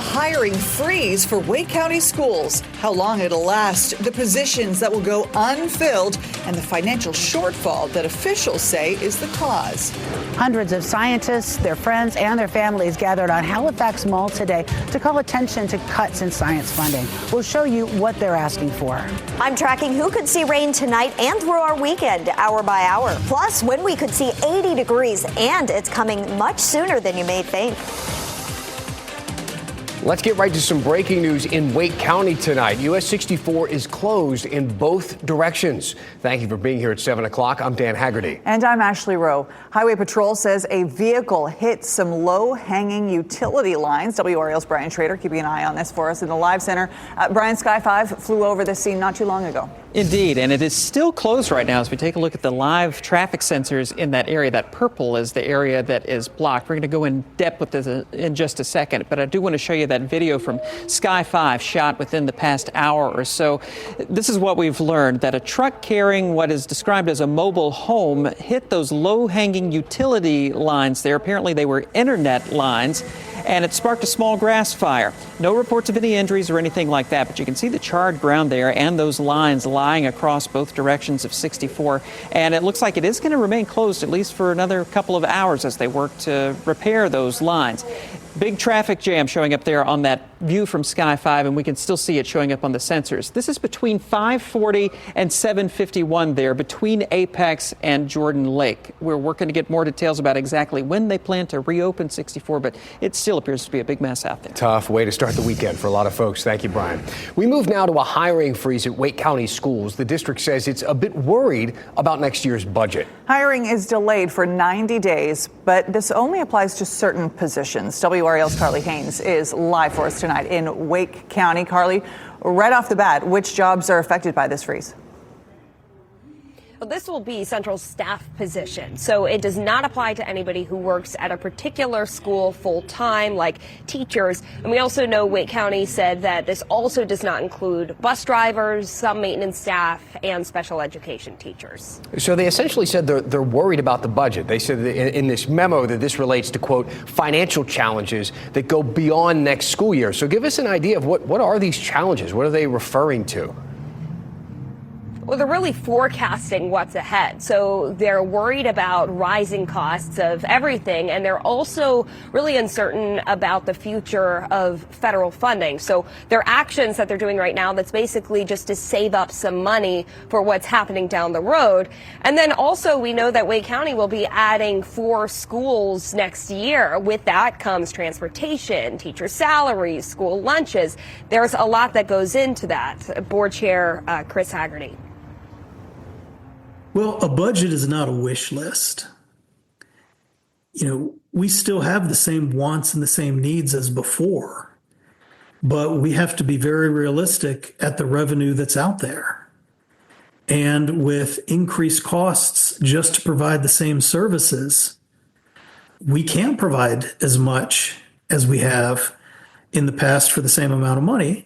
hiring freeze for Wake County schools. How long it'll last, the positions that will go unfilled, and the financial shortfall that officials say is the cause. Hundreds of scientists, their friends, and their families gathered on Halifax Mall today to call attention to cuts in science funding. We'll show you what they're asking for. I'm tracking who could see rain tonight and through our weekend, hour by hour. Plus, when we could see 80 degrees, and it's coming much sooner than you may think. Let's get right to some breaking news in Wake County tonight. US 64 is closed in both directions. Thank you for being here at 7 o'clock. I'm Dan Haggerty. And I'm Ashley Rowe. Highway Patrol says a vehicle hit some low-hanging utility lines. WRAL's Brian Schrader keeping an eye on this for us in the live center. Brian, Sky 5 flew over this scene not too long ago. Indeed, and it is still closed right now as we take a look at the live traffic sensors in that area. That purple is the area that is blocked. We're going to go in depth with this in just a second, but I do want to show you that video from Sky 5 shot within the past hour or so. This is what we've learned, that a truck carrying what is described as a mobile home hit those low-hanging utility lines there. Apparently they were internet lines, and it sparked a small grass fire. No reports of any injuries or anything like that, but you can see the charred ground there and those lines lying across both directions of 64. And it looks like it is going to remain closed at least for another couple of hours as they work to repair those lines. Big traffic jam showing up there on that view from Sky 5, and we can still see it showing up on the sensors. This is between 540 and 751 there, between Apex and Jordan Lake. We're working to get more details about exactly when they plan to reopen 64, but it still appears to be a big mess out there. Tough way to start the weekend for a lot of folks. Thank you, Brian. We move now to a hiring freeze at Wake County schools. The district says it's a bit worried about next year's budget. Hiring is delayed for 90 days, but this only applies to certain positions. WRAL's Carly Haynes is live for us tonight in Wake County. Carly, right off the bat, which jobs are affected by this freeze? Well, this will be central staff position, so it does not apply to anybody who works at a particular school full time, like teachers. And we also know Wake County said that this also does not include bus drivers, some maintenance staff, and special education teachers. So they essentially said they're worried about the budget. They said that in this memo that this relates to, quote, financial challenges that go beyond next school year. So give us an idea of what are these challenges? What are they referring to? Well, they're really forecasting what's ahead. So they're worried about rising costs of everything, and they're also really uncertain about the future of federal funding. So their actions that they're doing right now, that's basically just to save up some money for what's happening down the road. And then also we know that Wake County will be adding 4 schools next year. With that comes transportation, teacher salaries, school lunches. There's a lot that goes into that. Board Chair Chris Haggerty. Well, a budget is not a wish list. You know, we still have the same wants and the same needs as before, but we have to be very realistic at the revenue that's out there. And with increased costs just to provide the same services, we can't provide as much as we have in the past for the same amount of money.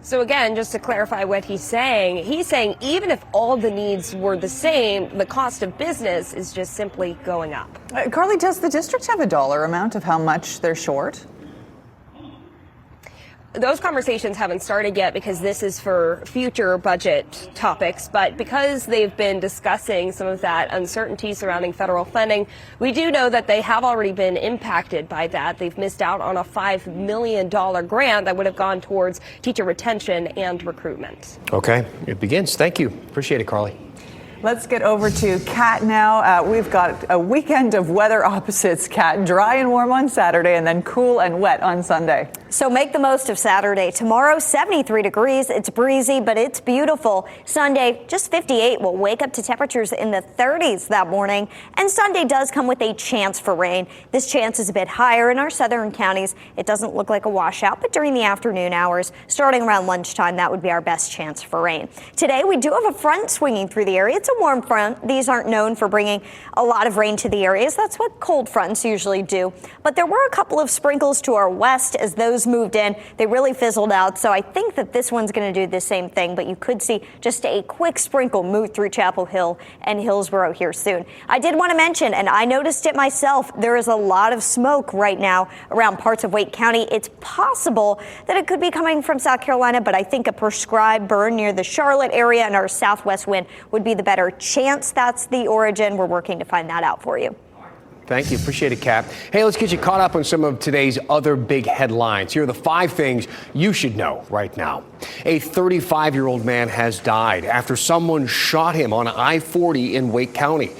So again, just to clarify what he's saying even if all the needs were the same, the cost of business is just simply going up. Carly, does the district have a dollar amount of how much they're short? Those conversations haven't started yet because this is for future budget topics. But because they've been discussing some of that uncertainty surrounding federal funding, we do know that they have already been impacted by that. They've missed out on a $5 million grant that would have gone towards teacher retention and recruitment. Okay, it begins. Thank you. Appreciate it, Carly. Let's get over to Kat now. We've got a weekend of weather opposites, Kat. Dry and warm on Saturday and then cool and wet on Sunday. So make the most of Saturday. Tomorrow, 73 degrees. It's breezy, but it's beautiful. Sunday, just 58. We'll wake up to temperatures in the 30s that morning. And Sunday does come with a chance for rain. This chance is a bit higher in our southern counties. It doesn't look like a washout, but during the afternoon hours, starting around lunchtime, that would be our best chance for rain. Today, we do have a front swinging through the area. It's a warm front. These aren't known for bringing a lot of rain to the areas. That's what cold fronts usually do. But there were a couple of sprinkles to our west as those homes moved in. They really fizzled out. So I think that this one's going to do the same thing, but you could see just a quick sprinkle move through Chapel Hill and Hillsborough here soon. I did want to mention, and I noticed it myself, there is a lot of smoke right now around parts of Wake County. It's possible that it could be coming from South Carolina, but I think a prescribed burn near the Charlotte area and our southwest wind would be the better chance that's the origin. We're working to find that out for you. Thank you. Appreciate it, Cap. Hey, let's get you caught up on some of today's other big headlines. Here are the 5 things you should know right now. A 35-year-old man has died after someone shot him on I-40 in Wake County.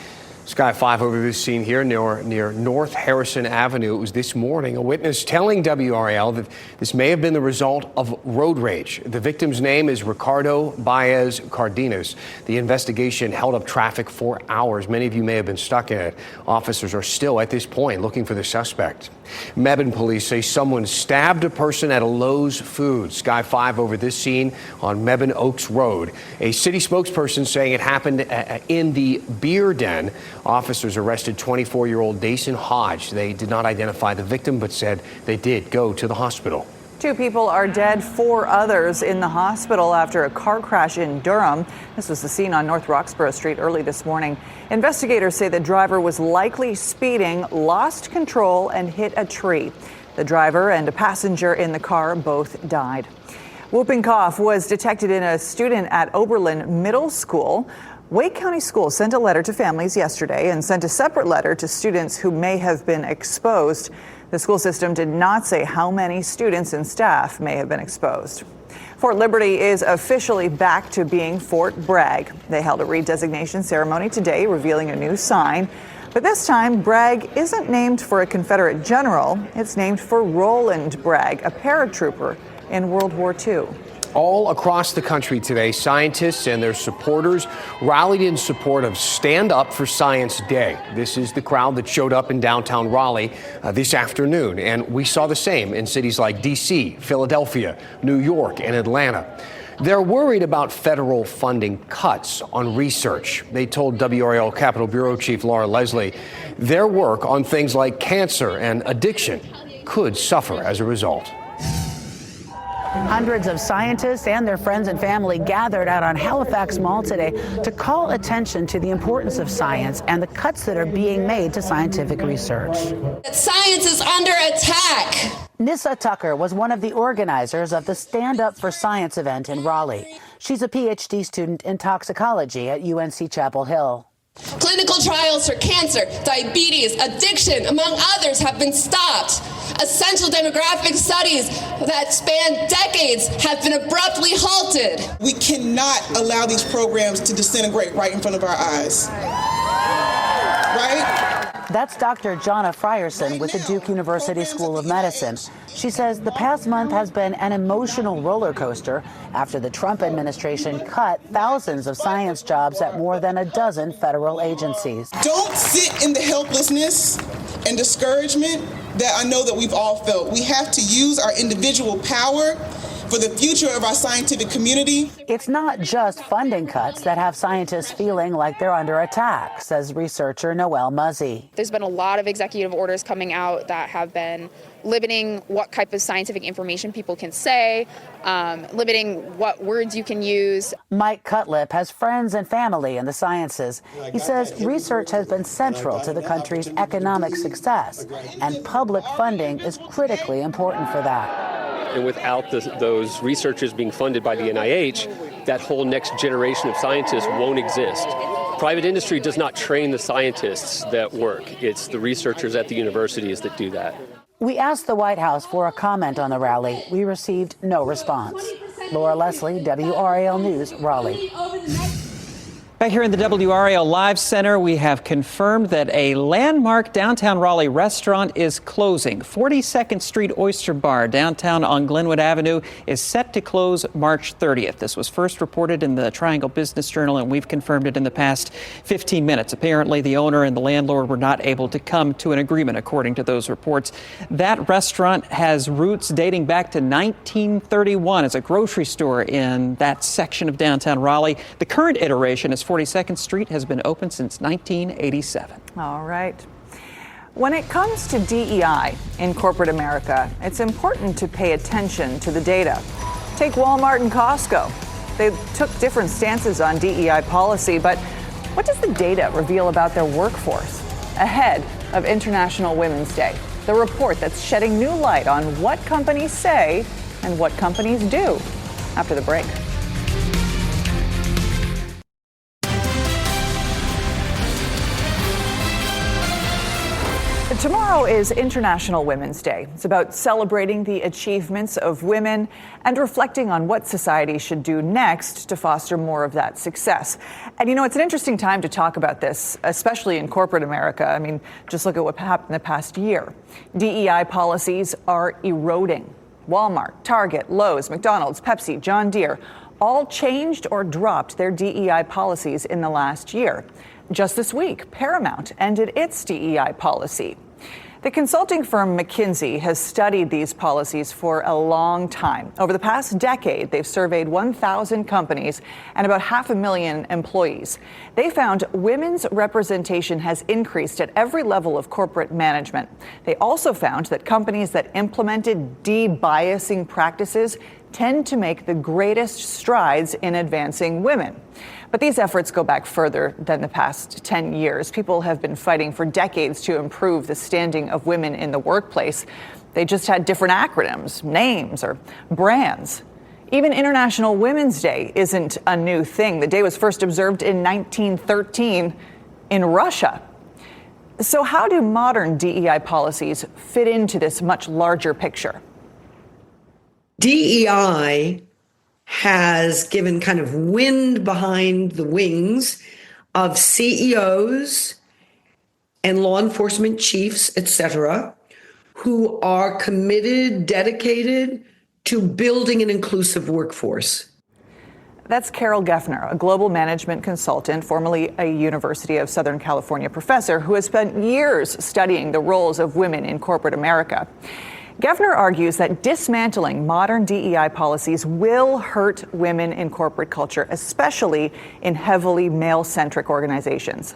Sky 5 over this scene here near North Harrison Avenue. It was this morning. A witness telling WRAL that this may have been the result of road rage. The victim's name is Ricardo Baez Cardenas. The investigation held up traffic for hours. Many of you may have been stuck in it. Officers are still at this point looking for the suspect. Mebane police say someone stabbed a person at a Lowe's Foods. Sky 5 over this scene on Mebane Oaks Road. A city spokesperson saying it happened in the beer den. Officers arrested 24-year-old Dason Hodge. They did not identify the victim, but said they did go to the hospital. 2 people are dead, 4 others in the hospital after a car crash in Durham. This was the scene on North Roxborough Street early this morning. Investigators say the driver was likely speeding, lost control, and hit a tree. The driver and a passenger in the car both died. Whooping cough was detected in a student at Oberlin Middle School. Wake County Schools sent a letter to families yesterday and sent a separate letter to students who may have been exposed. The school system did not say how many students and staff may have been exposed. Fort Liberty is officially back to being Fort Bragg. They held a redesignation ceremony today, revealing a new sign. But this time, Bragg isn't named for a Confederate general. It's named for Roland Bragg, a paratrooper in World War II. All across the country today, scientists and their supporters rallied in support of Stand Up for Science Day. This is the crowd that showed up in downtown Raleigh this afternoon, and we saw the same in cities like D.C., Philadelphia, New York, and Atlanta. They're worried about federal funding cuts on research. They told WRAL Capitol Bureau Chief Laura Leslie their work on things like cancer and addiction could suffer as a result. Hundreds of scientists and their friends and family gathered out on Halifax Mall today to call attention to the importance of science and the cuts that are being made to scientific research. Science is under attack. Nissa Tucker was one of the organizers of the Stand Up for Science event in Raleigh. She's a PhD student in toxicology at UNC Chapel Hill. Clinical trials for cancer, diabetes, addiction, among others, have been stopped. Essential demographic studies that span decades have been abruptly halted. We cannot allow these programs to disintegrate right in front of our eyes. Right? That's Dr. Jonna Frierson with the Duke University School of Medicine. She says the past month has been an emotional roller coaster after the Trump administration cut thousands of science jobs at more than a dozen federal agencies. Don't sit in the helplessness and discouragement that I know that we've all felt. We have to use our individual power for the future of our scientific community. It's not just funding cuts that have scientists feeling like they're under attack, says researcher Noelle Muzzy. There's been a lot of executive orders coming out that have been limiting what type of scientific information people can say, limiting what words you can use. Mike Cutlip has friends and family in the sciences. He says research has been central to the country's economic success, and public funding is critically important for that. And without those researchers being funded by the NIH, that whole next generation of scientists won't exist. Private industry does not train the scientists that work. It's the researchers at the universities that do that. We asked the White House for a comment on the rally. We received no response. Laura Leslie, WRAL News, Raleigh. Back here in the WRAL Live Center, we have confirmed that a landmark downtown Raleigh restaurant is closing. 42nd Street Oyster Bar downtown on Glenwood Avenue is set to close March 30th. This was first reported in the Triangle Business Journal, and we've confirmed it in the past 15 minutes. Apparently, the owner and the landlord were not able to come to an agreement, according to those reports. That restaurant has roots dating back to 1931 as a grocery store in that section of downtown Raleigh. The current iteration is 42nd Street has been open since 1987. All right. When it comes to DEI in corporate America, it's important to pay attention to the data. Take Walmart and Costco. They took different stances on DEI policy, but what does the data reveal about their workforce? Ahead of International Women's Day, the report that's shedding new light on what companies say and what companies do. After the break. Tomorrow is International Women's Day. It's about celebrating the achievements of women and reflecting on what society should do next to foster more of that success. And you know, it's an interesting time to talk about this, especially in corporate America. I mean, just look at what happened in the past year. DEI policies are eroding. Walmart, Target, Lowe's, McDonald's, Pepsi, John Deere all changed or dropped their DEI policies in the last year. Just this week, Paramount ended its DEI policy. The consulting firm McKinsey has studied these policies for a long time. Over the past decade, they've surveyed 1,000 companies and about 500,000 employees. They found women's representation has increased at every level of corporate management. They also found that companies that implemented de-biasing practices tend to make the greatest strides in advancing women. But these efforts go back further than the past 10 years. People have been fighting for decades to improve the standing of women in the workplace. They just had different acronyms, names, or brands. Even International Women's Day isn't a new thing. The day was first observed in 1913 in Russia. So how do modern DEI policies fit into this much larger picture? DEI has given kind of wind behind the wings of CEOs and law enforcement chiefs, et cetera, who are committed, dedicated to building an inclusive workforce. That's Carol Geffner, a global management consultant, formerly a University of Southern California professor who has spent years studying the roles of women in corporate America. Geffner argues that dismantling modern DEI policies will hurt women in corporate culture, especially in heavily male-centric organizations.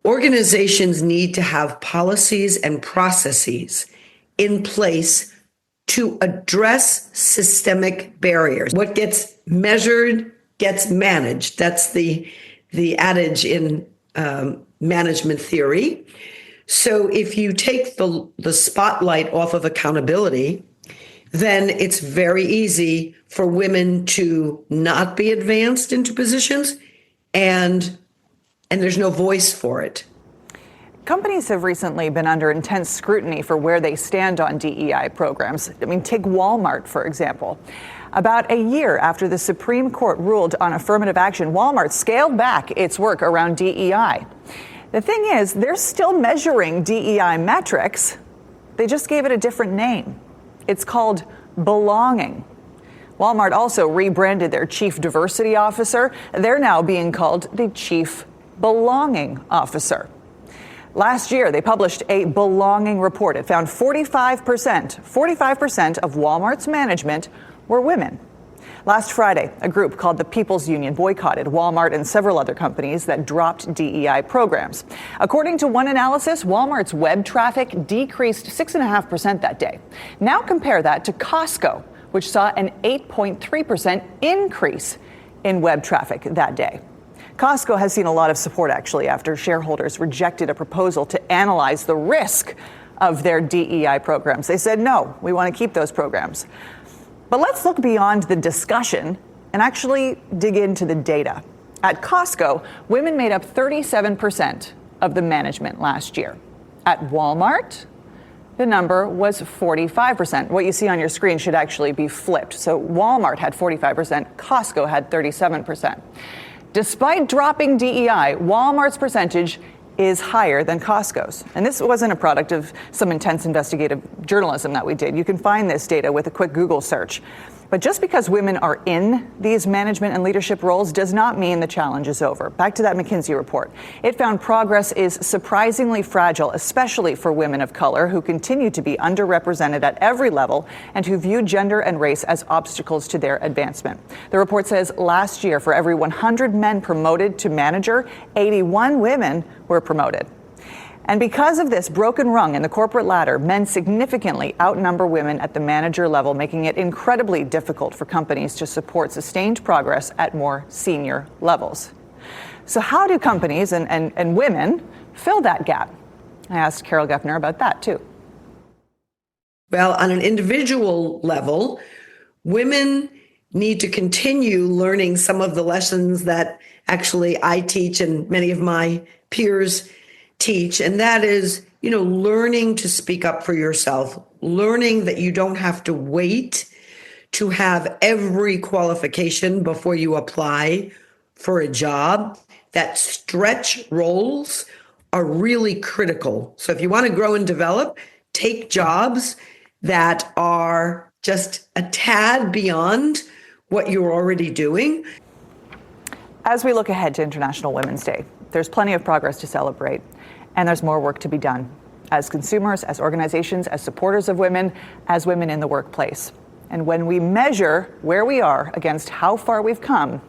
Organizations need to have policies and processes in place to address systemic barriers. What gets measured gets managed. That's the adage in management theory. So if you take the spotlight off of accountability, then it's very easy for women to not be advanced into positions, and there's no voice for it. Companies have recently been under intense scrutiny for where they stand on DEI programs. I mean, take Walmart, for example. About a year after the Supreme Court ruled on affirmative action, Walmart scaled back its work around DEI. The thing is, they're still measuring DEI metrics. They just gave it a different name. It's called belonging. Walmart also rebranded their chief diversity officer. They're now being called the chief belonging officer. Last year, they published a belonging report. It found 45% of Walmart's management were women. Last Friday, a group called the People's Union boycotted Walmart and several other companies that dropped DEI programs. According to one analysis, Walmart's web traffic decreased 6.5% that day. Now compare that to Costco, which saw an 8.3% increase in web traffic that day. Costco has seen a lot of support, actually, after shareholders rejected a proposal to analyze the risk of their DEI programs. They said, no, we want to keep those programs. But let's look beyond the discussion and actually dig into the data. At Costco, women made up 37% of the management last year. At Walmart, the number was 45%. What you see on your screen should actually be flipped. So Walmart had 45%, Costco had 37%. Despite dropping DEI, Walmart's percentage is higher than Costco's. And this wasn't a product of some intense investigative journalism that we did. You can find this data with a quick Google search. But just because women are in these management and leadership roles does not mean the challenge is over. Back to that McKinsey report. It found progress is surprisingly fragile, especially for women of color who continue to be underrepresented at every level and who view gender and race as obstacles to their advancement. The report says last year, for every 100 men promoted to manager, 81 women were promoted. And because of this broken rung in the corporate ladder, men significantly outnumber women at the manager level, making it incredibly difficult for companies to support sustained progress at more senior levels. So how do companies and women fill that gap? I asked Carol Geffner about that, too. Well, on an individual level, women need to continue learning some of the lessons that actually I teach and many of my peers teach. And that is, learning to speak up for yourself, learning that you don't have to wait to have every qualification before you apply for a job, that stretch roles are really critical. So if you want to grow and develop, take jobs that are just a tad beyond what you're already doing. As we look ahead to International Women's Day, there's plenty of progress to celebrate, and there's more work to be done as consumers, as organizations, as supporters of women, as women in the workplace. And when we measure where we are against how far we've come,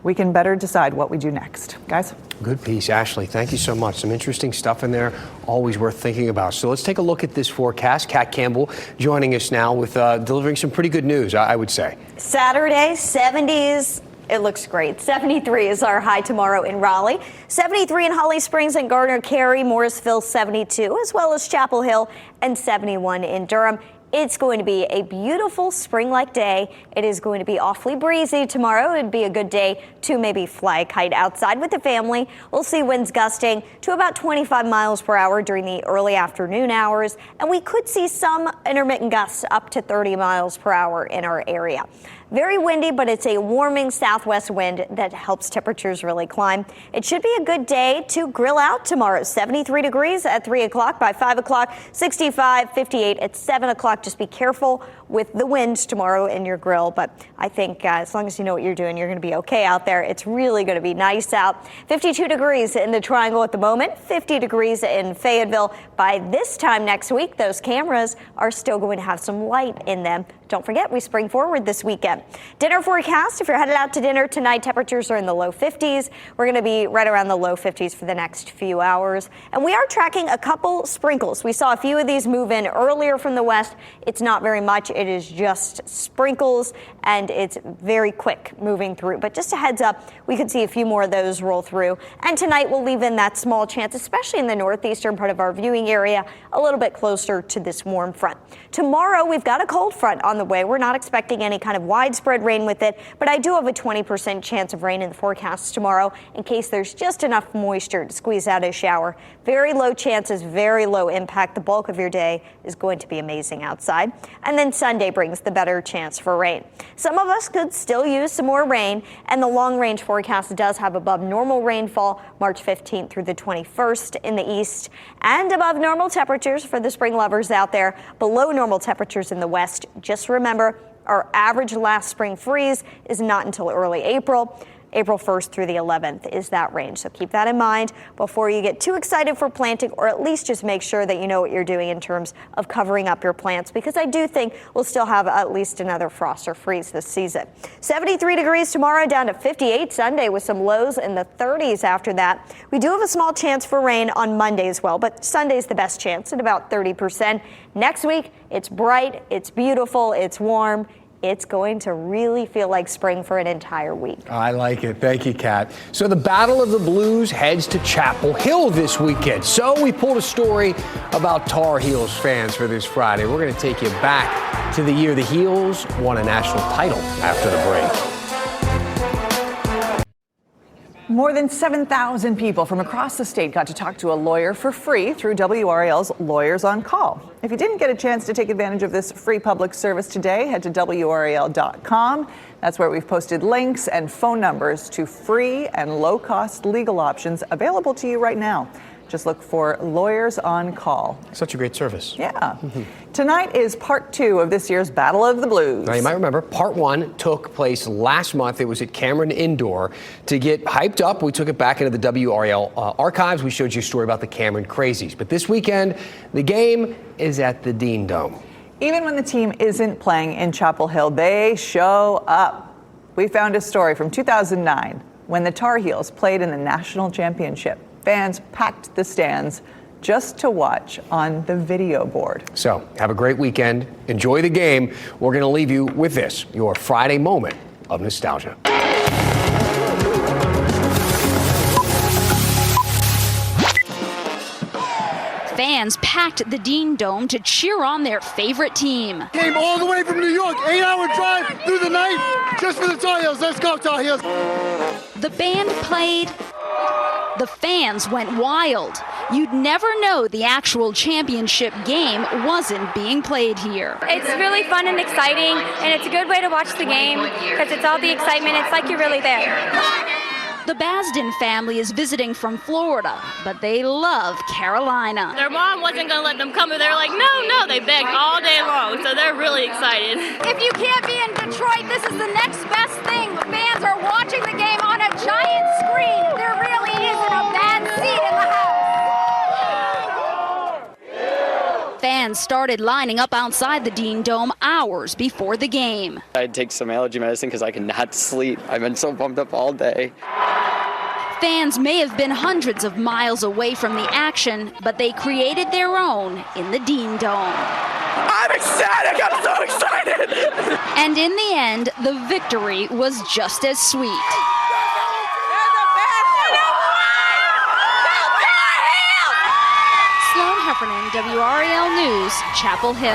we can better decide what we do next. Guys? Good piece, Ashley. Thank you so much. Some interesting stuff in there, always worth thinking about. So let's take a look at this forecast. Kat Campbell joining us now with delivering some pretty good news, I would say. Saturday, 70s. It looks great. 73 is our high tomorrow in Raleigh. 73 in Holly Springs and Gardner Cary, Morrisville 72, as well as Chapel Hill, and 71 in Durham. It's going to be a beautiful spring-like day. It is going to be awfully breezy tomorrow. It'd be a good day to maybe fly a kite outside with the family. We'll see winds gusting to about 25 miles per hour during the early afternoon hours, and we could see some intermittent gusts up to 30 miles per hour in our area. Very windy, but it's a warming southwest wind that helps temperatures really climb. It should be a good day to grill out tomorrow. 73 degrees at 3 o'clock. By 5 o'clock, 65, 58 at 7 o'clock. Just be careful with the winds tomorrow in your grill. But I think as long as you know what you're doing, you're going to be okay out there. It's really going to be nice out. 52 degrees in the Triangle at the moment. 50 degrees in Fayetteville. By this time next week, those cameras are still going to have some light in them. Don't forget, we spring forward this weekend. Dinner forecast, if you're headed out to dinner tonight, temperatures are in the low 50s. We're going to be right around the low 50s for the next few hours. And we are tracking a couple sprinkles. We saw a few of these move in earlier from the west. It's not very much. It is just sprinkles, and it's very quick moving through. But just a heads up, we could see a few more of those roll through. And tonight we'll leave in that small chance, especially in the northeastern part of our viewing area, a little bit closer to this warm front. Tomorrow, we've got a cold front on the way. We're not expecting any kind of widespread rain with it, but I do have a 20% chance of rain in the forecast tomorrow in case there's just enough moisture to squeeze out a shower. Very low chances, very low impact. The bulk of your day is going to be amazing outside. And then Sunday brings the better chance for rain. Some of us could still use some more rain, and the long range forecast does have above normal rainfall March 15th through the 21st in the east, and above normal temperatures for the spring lovers out there, below normal temperatures in the west. Just remember, our average last spring freeze is not until early April. April 1st through the 11th is that range. So keep that in mind before you get too excited for planting, or at least just make sure that you know what you're doing in terms of covering up your plants, because I do think we'll still have at least another frost or freeze this season. 73 degrees tomorrow, down to 58 Sunday with some lows in the 30s after that. We do have a small chance for rain on Monday as well, but Sunday's the best chance at about 30%. Next week, it's bright, it's beautiful, it's warm. It's going to really feel like spring for an entire week. I like it. Thank you, Kat. So the Battle of the Blues heads to Chapel Hill this weekend. So we pulled a story about Tar Heels fans for this Friday. We're going to take you back to the year the Heels won a national title after the break. More than 7,000 people from across the state got to talk to a lawyer for free through WRAL's Lawyers on Call. If you didn't get a chance to take advantage of this free public service today, head to WRAL.com. That's where we've posted links and phone numbers to free and low-cost legal options available to you right now. Just look for Lawyers on Call. Such a great service. Yeah. Tonight is part 2 of this year's Battle of the Blues. Now, you might remember part 1 took place last month. It was at Cameron Indoor. To get hyped up, we took it back into the WRAL archives. We showed you a story about the Cameron Crazies. But this weekend, the game is at the Dean Dome. Even when the team isn't playing in Chapel Hill, they show up. We found a story from 2009 when the Tar Heels played in the national championship. Fans packed the stands just to watch on the video board. So have a great weekend. Enjoy the game. We're going to leave you with this, your Friday moment of nostalgia. Fans packed the Dean Dome to cheer on their favorite team. Came all the way from New York, 8-hour drive through the night just for the Tar Heels. Let's go, Tar Heels. The band played. The fans went wild. You'd never know the actual championship game wasn't being played here. It's really fun and exciting, and it's a good way to watch the game because it's all the excitement. It's like you're really there. The Basden family is visiting from Florida, but they love Carolina. Their mom wasn't going to let them come, but they were like, no, they begged all day long, so they're really excited. If you can't be in Detroit, this is the next best thing. Fans are watching the game on a giant screen. There really isn't a bad seat in the house. Fans started lining up outside the Dean Dome hours before the game. I'd take some allergy medicine because I cannot sleep. I've been so pumped up all day. Fans may have been hundreds of miles away from the action, but they created their own in the Dean Dome. I'm ecstatic. I'm so excited. And in the end, the victory was just as sweet. Sloan Heffernan, WRAL News, Chapel Hill.